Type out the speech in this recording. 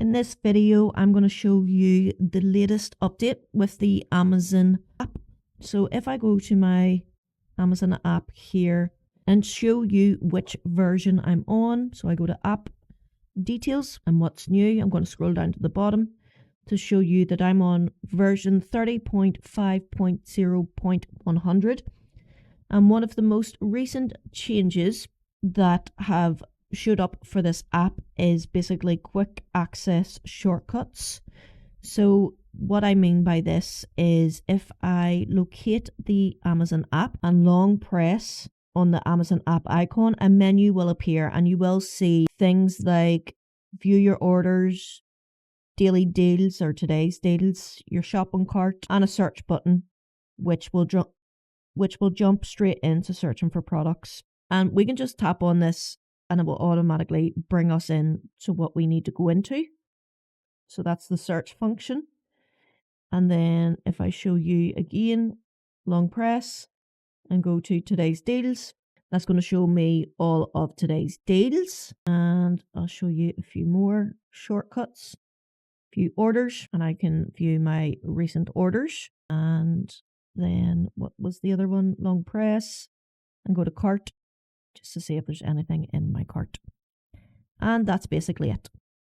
In this video, I'm going to show you the latest update with the Amazon app. So if I go to my Amazon app here and show you which version I'm on, so I go to app details and what's new, I'm going to scroll down to the bottom to show you that I'm on version 30.5.0.100. And one of the most recent changes that have showed up for this app is basically quick access shortcuts. So what I mean by this is if I locate the Amazon app and long press on the Amazon app icon, a menu will appear and you will see things like view your orders, daily deals or today's deals, your shopping cart, and a search button, which will jump straight into searching for products. And we can just tap on this and it will automatically bring us in to what we need to go into. So that's the search function. And then if I show you again, long press and go to today's deals, that's going to show me all of today's deals. And I'll show you a few more shortcuts, few orders, and I can view my recent orders. And then what was the other one? Long press and go to cart just to see if there's anything in my cart. And that's basically it.